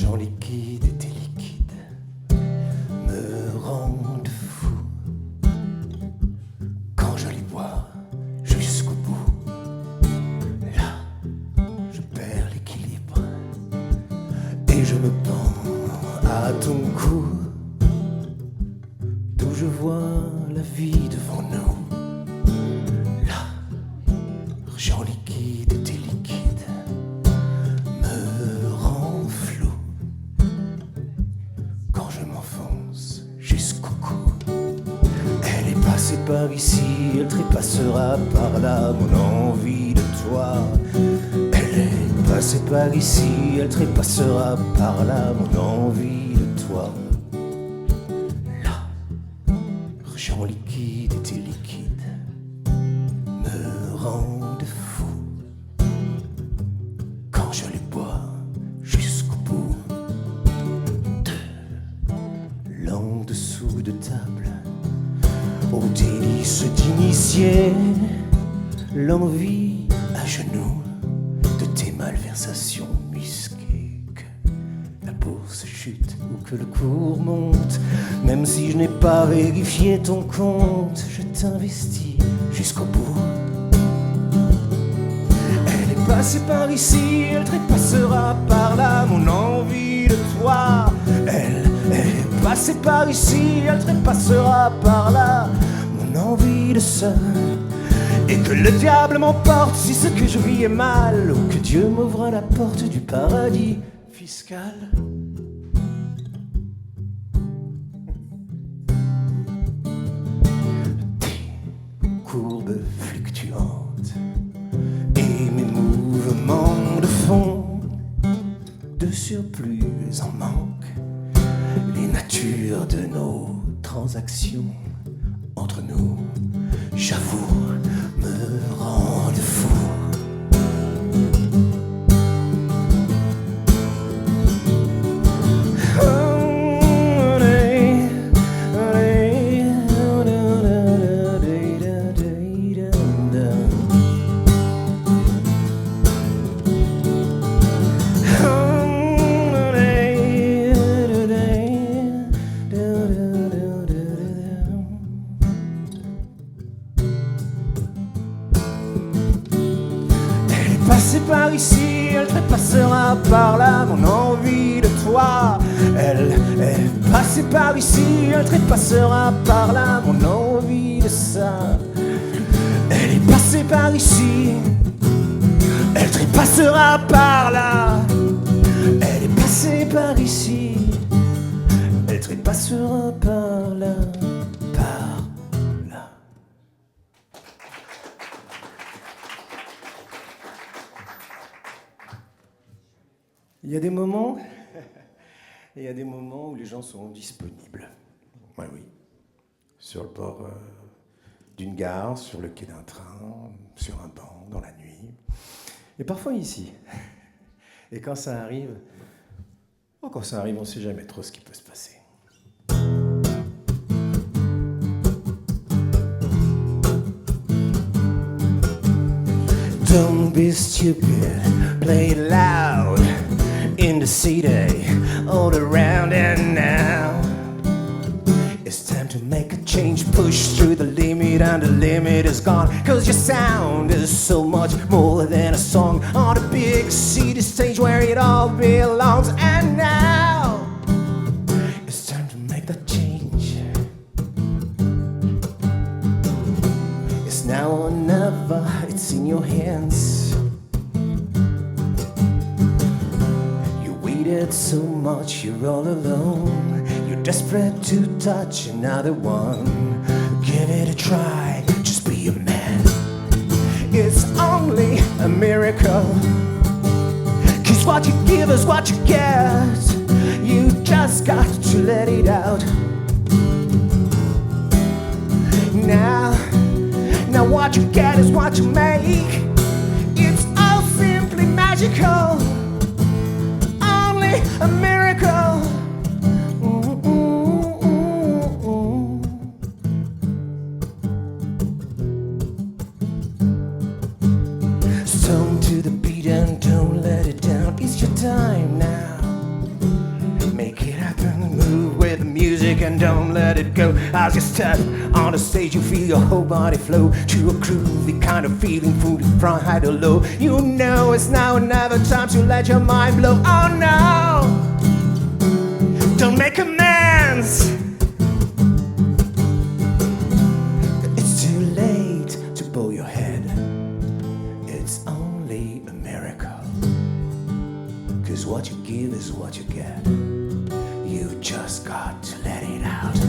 L'argent liquide et tes liquides me rendent fou. Quand je les bois jusqu'au bout, là, je perds l'équilibre et je me pends à ton cou, d'où je vois la vie devant nous. Là, l'argent liquide et tes liquides me rend flou. Quand je m'enfonce jusqu'au cou, elle est passée par ici, elle trépassera par là, mon envie de toi. Elle est passée par ici, elle trépassera par là, mon envie de toi. Là, l'argent liquide et tes liquides me rendent fou. Quand je les bois jusqu'au bout, de l'en dessous de table, au délice d'initier l'envie à genoux de tes malversations musquées. Que la bourse chute ou que le cours monte, même si je n'ai pas vérifié ton compte, je t'investis jusqu'au bout. Elle est passée par ici, elle trépassera par là, mon envie de toi. Elle est passée par ici, elle trépassera par là, mon envie de ça. Et que le diable m'emporte si ce que je vis est mal, ou que Dieu m'ouvre la porte du paradis fiscal. Tes courbes fluctuantes et mes mouvements de fond, de surplus en manque, les natures de nos transactions entre nous, j'avoue, me rendent fou. Passée par ici, elle trépassera par là, mon envie de toi. Elle est passée par ici, elle trépassera par là, mon envie de ça. Elle est passée par ici, elle trépassera par là. Elle est passée par ici, elle trépassera par là, par là. Il y a des moments, il y a des moments où les gens sont disponibles. Ouais, oui. Sur le bord d'une gare, sur le quai d'un train, sur un banc, dans la nuit. Et parfois ici. Et quand ça arrive, on ne sait jamais trop ce qui peut se passer. Don't be stupid, play it loud. In the city, all around and now it's time to make a change, push through the limit and the limit is gone. Cause your sound is so much more than a song on the big city stage where it all belongs. And now it's time to make that change. It's now or never, it's in your hands. So much, you're all alone. You're desperate to touch another one. Give it a try, just be a man. It's only a miracle. Cause what you give is what you get. You just got to let it out. Now what you get is what you make. It's all simply magical. A miracle. Stone to the beat and don't let it down. It's your time now. and don't let it go. As you step on the stage, you feel your whole body flow to a groovy kind of feeling from high to low. You know it's now or never time to let your mind blow. Oh no, don't make amends. It's too late to bow your head. It's only a miracle. 'Cause what you give is what you get. You just got to let it out.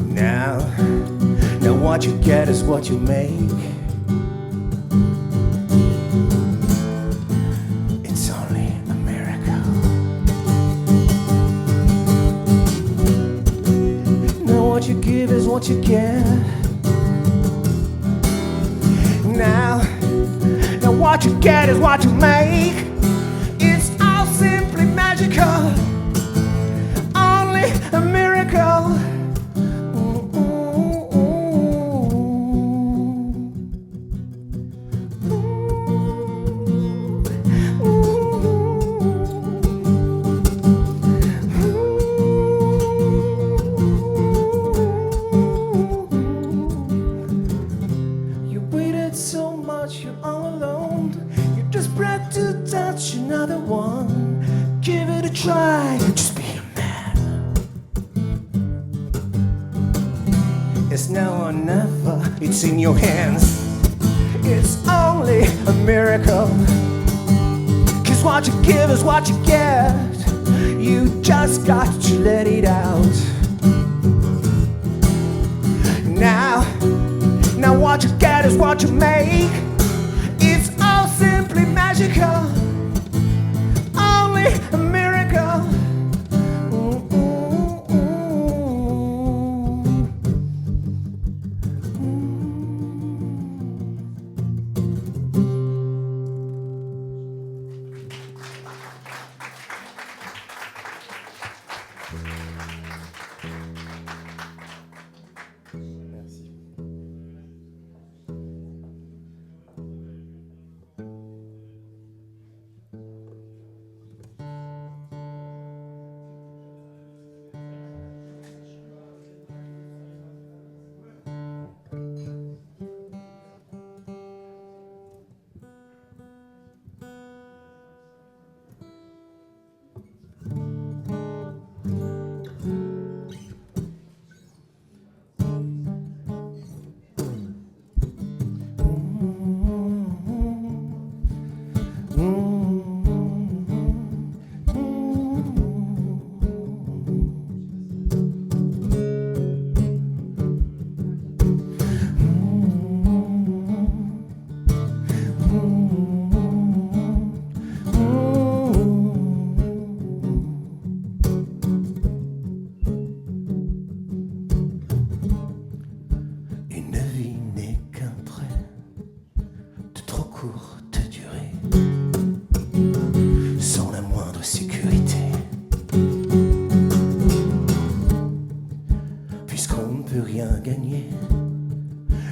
Now what you get is what you make. It's only a miracle. Now what you give is what you get. Now what you get is what you make. It's all simply magical. Only a miracle. You waited so much, you're all alone. You're desperate to touch another one. Give it a try, just be a man. It's now or never, it's in your hands. It's only a miracle. 'Cause what you give is what you get. You just got to let it out. Now what you get is what you make. It's all simply magical. Only a miracle.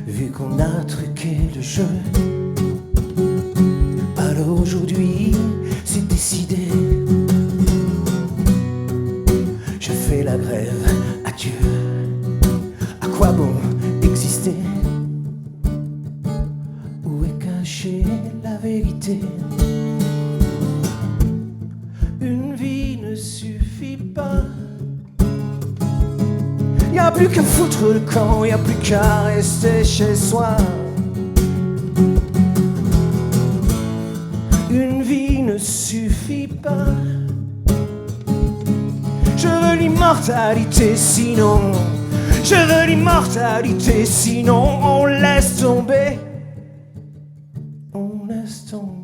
Vu qu'on a truqué le jeu, alors aujourd'hui c'est décidé. Je fais la grève, adieu. À quoi bon exister? Où est cachée la vérité? Une vie ne suffit pas. Y'a plus qu'à foutre le camp, y'a plus qu'à rester chez soi. Une vie ne suffit pas. Je veux l'immortalité, sinon je veux l'immortalité, sinon on laisse tomber. On laisse tomber.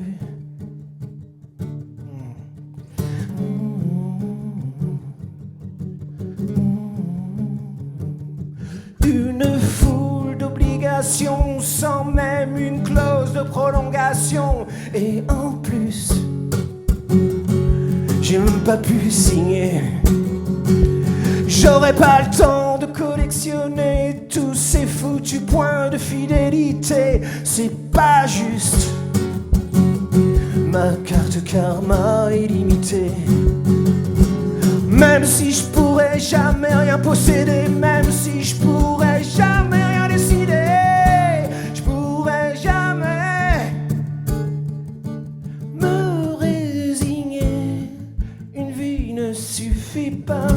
Une foule d'obligations sans même une clause de prolongation. Et en plus, j'ai même pas pu signer. J'aurais pas le temps de collectionner tous ces foutus points de fidélité. C'est pas juste. Ma carte karma est limitée. Mais Même si je pourrais jamais rien posséder, même si je pourrais jamais rien décider, je pourrais jamais me résigner. Une vie ne suffit pas.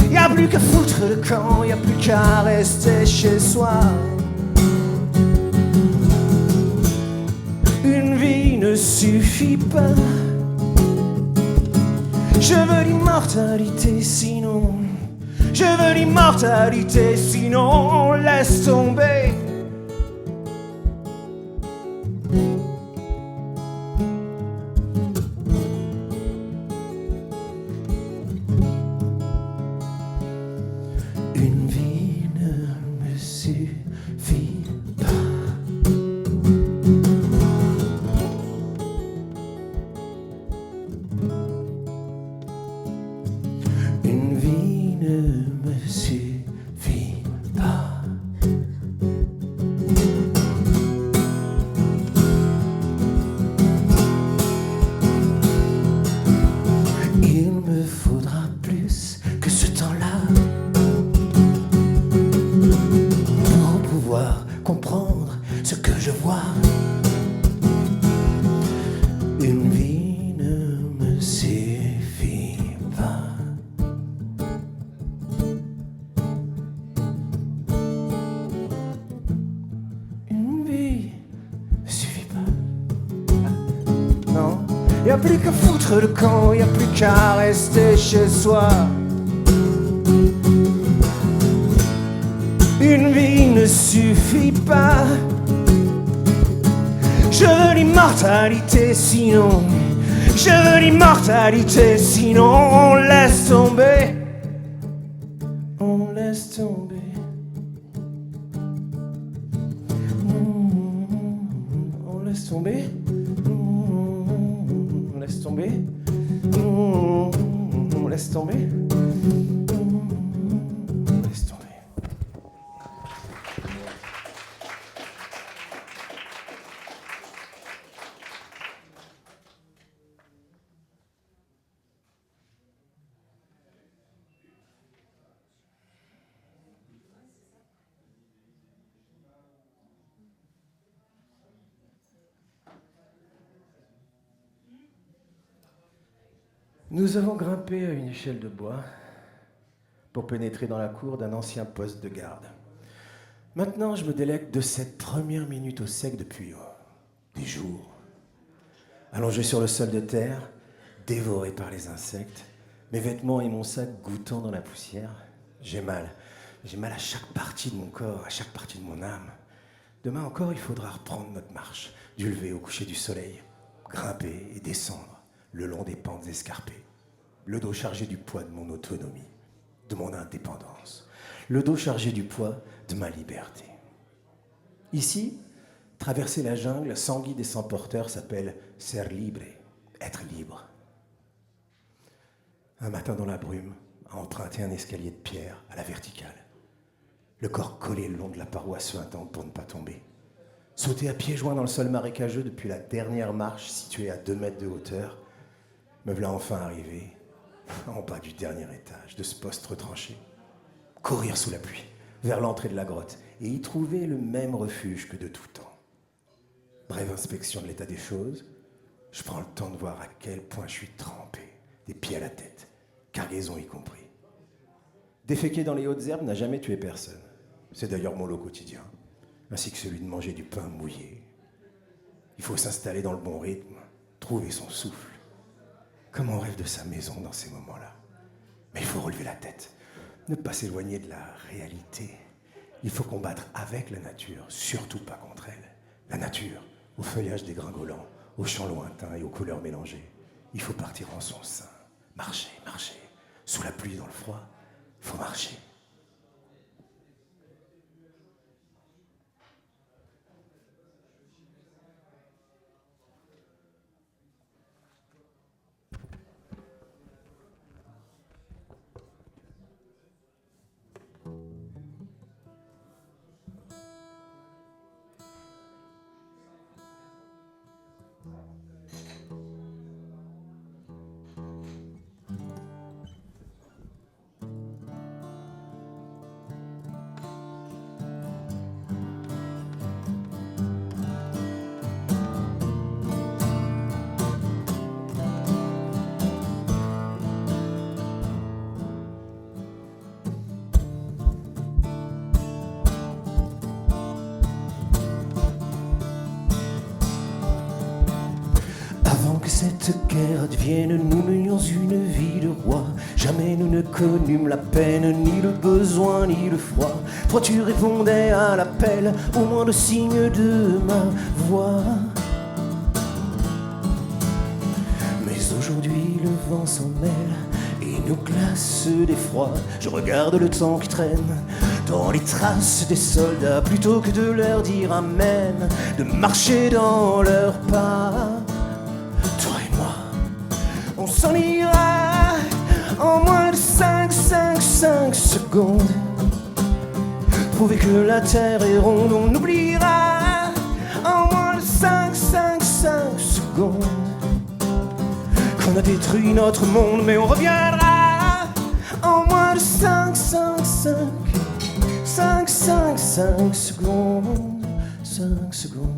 Y'a plus qu'à foutre le camp, y'a plus qu'à rester chez soi. Une vie ne suffit pas. Je veux l'immortalité, sinon je veux l'immortalité, sinon laisse tomber. Une vie ne me suffit pas. Une vie ne me suffit pas. Il me faudra plus que ce temps-là pour pouvoir comprendre ce que je vois. Une vie ne me suffit pas. Une vie ne suffit pas. Non, y'a plus qu'à foutre le camp, y'a plus qu'à rester chez soi. Une vie ne suffit pas. Je veux l'immortalité, sinon je veux l'immortalité, sinon on laisse tomber. On laisse tomber. On laisse tomber. On laisse tomber. On laisse tomber. On laisse tomber. Nous avons grimpé à une échelle de bois pour pénétrer dans la cour d'un ancien poste de garde. Maintenant, je me délecte de cette première minute au sec depuis des jours. Allongé sur le sol de terre, dévoré par les insectes, mes vêtements et mon sac goûtant dans la poussière, j'ai mal. J'ai mal à chaque partie de mon corps, à chaque partie de mon âme. Demain encore, il faudra reprendre notre marche, du lever au coucher du soleil, grimper et descendre le long des pentes escarpées. Le dos chargé du poids de mon autonomie, de mon indépendance. Le dos chargé du poids de ma liberté. Ici, traverser la jungle sans guide et sans porteur s'appelle ser libre, être libre. Un matin dans la brume, à emprunter un escalier de pierre à la verticale. Le corps collé le long de la paroi suintante pour ne pas tomber. Sauter à pieds joints dans le sol marécageux depuis la dernière marche située à 2 mètres de hauteur. Me voilà enfin arrivé en bas du dernier étage de ce poste retranché. Courir sous la pluie vers l'entrée de la grotte et y trouver le même refuge que de tout temps. Brève inspection de l'état des choses, je prends le temps de voir à quel point je suis trempé, des pieds à la tête, cargaison y compris. Déféquer dans les hautes herbes n'a jamais tué personne. C'est d'ailleurs mon lot quotidien, ainsi que celui de manger du pain mouillé. Il faut s'installer dans le bon rythme, trouver son souffle. Comme on rêve de sa maison dans ces moments-là. Mais il faut relever la tête, ne pas s'éloigner de la réalité. Il faut combattre avec la nature, surtout pas contre elle. La nature, au feuillage dégringolant, aux chants lointains et aux couleurs mélangées. Il faut partir en son sein, marcher, marcher. Sous la pluie, dans le froid, il faut marcher. que cette guerre advienne, nous menions une vie de roi. Jamais nous ne connûmes la peine, ni le besoin, ni le froid. Toi tu répondais à l'appel, au moins le signe de ma voix. Mais aujourd'hui le vent s'en mêle et nous glace d'effroi. Je regarde le temps qui traîne dans les traces des soldats, plutôt que de leur dire amen, de marcher dans leurs pas. Toi et moi, on s'en ira en moins de 5 secondes. Prouver que la terre est ronde, on oubliera en moins de 5 secondes qu'on a détruit notre monde, mais on reviendra en moins de 5 secondes. 5 secondes.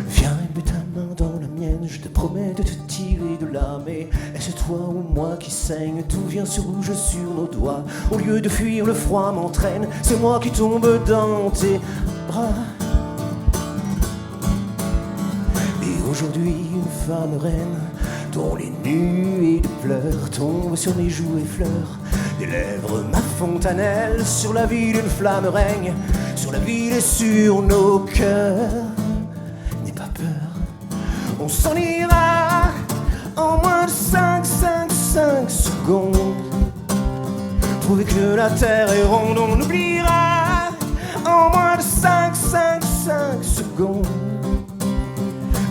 Viens et mets ta main dans la mienne, je te promets de te tirer de là. Mais est-ce toi ou moi qui saigne? Tout vient se rouge sur nos doigts. Au lieu de fuir, le froid m'entraîne. C'est moi qui tombe dans tes bras. Et aujourd'hui, une femme reine, dont les nuées de pleurs tombent sur mes joues et fleurs des lèvres, ma fontanelle. Sur la ville, une flamme règne, sur la ville et sur nos cœurs. N'aie pas peur, on s'en ira en moins de 5 secondes. Prouver que la terre est ronde, on oubliera en moins de 5 secondes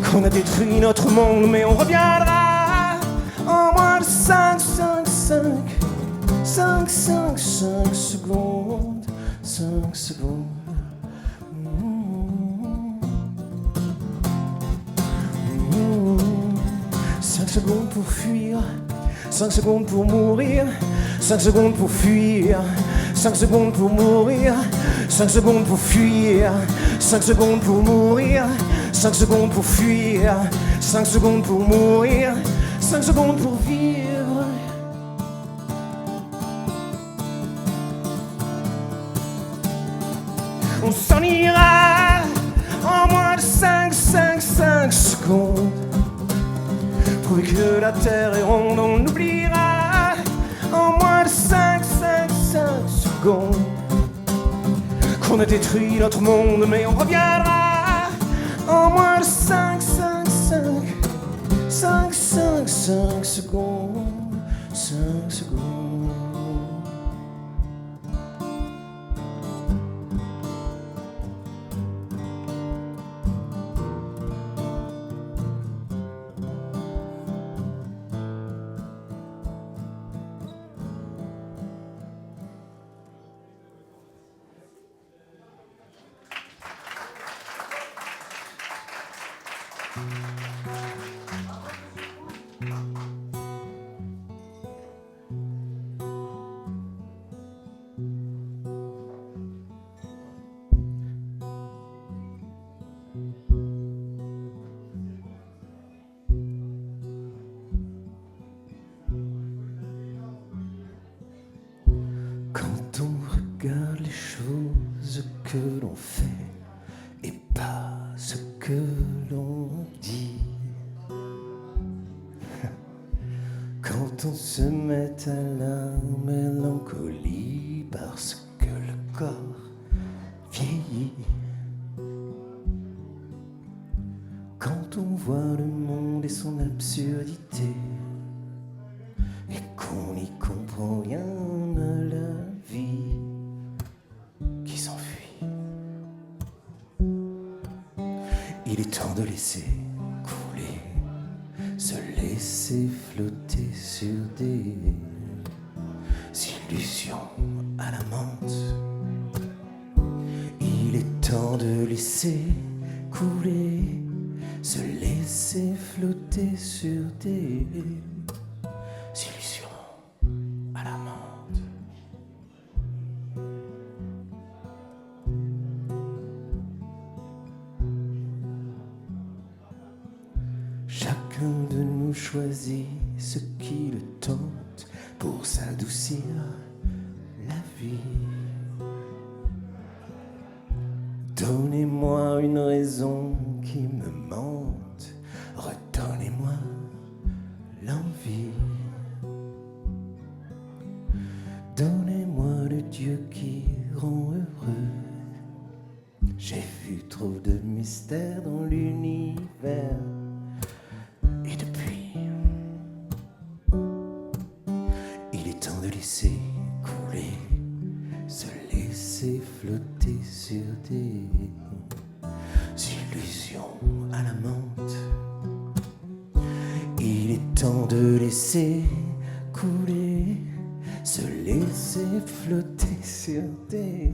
qu'on a détruit notre monde, mais on reviendra en moins de 5 secondes. 5 secondes. 5 secondes pour fuir, 5 secondes pour mourir, 5 secondes pour fuir, 5 secondes pour mourir, 5 secondes pour fuir, 5 secondes pour mourir, 5 secondes pour fuir, 5 secondes pour mourir, 5 secondes pour vivre. On s'en ira en moins de 5 secondes. Prouver que la terre est ronde, on oubliera en moins de 5 secondes qu'on a détruit notre monde, mais on reviendra en moins de 5 secondes. 5 secondes. Quand on regarde les choses que l'on fait et pas ce que l'on dit, quand on se met à la mélancolie parce que le corps vieillit, quand on voit le monde et son absurdité et qu'on n'y comprend rien à la vie qui s'enfuit, il est temps de laisser couler, se laisser flotter sur des illusions à la menthe. Il est temps de laisser couler, se laisser flotter sur des illusions à la menthe. Chacun de nous choisit ce qui le tente pour s'adoucir la vie. Donnez-moi une raison qui me mente, redonnez-moi l'envie. Donnez-moi le Dieu qui rend heureux. J'ai vu trop de mystères dans l'univers. Et depuis, il est temps de laisser couler, se laisser flotter sur des illusions à la menthe. Il est temps de laisser couler, se laisser flotter sur des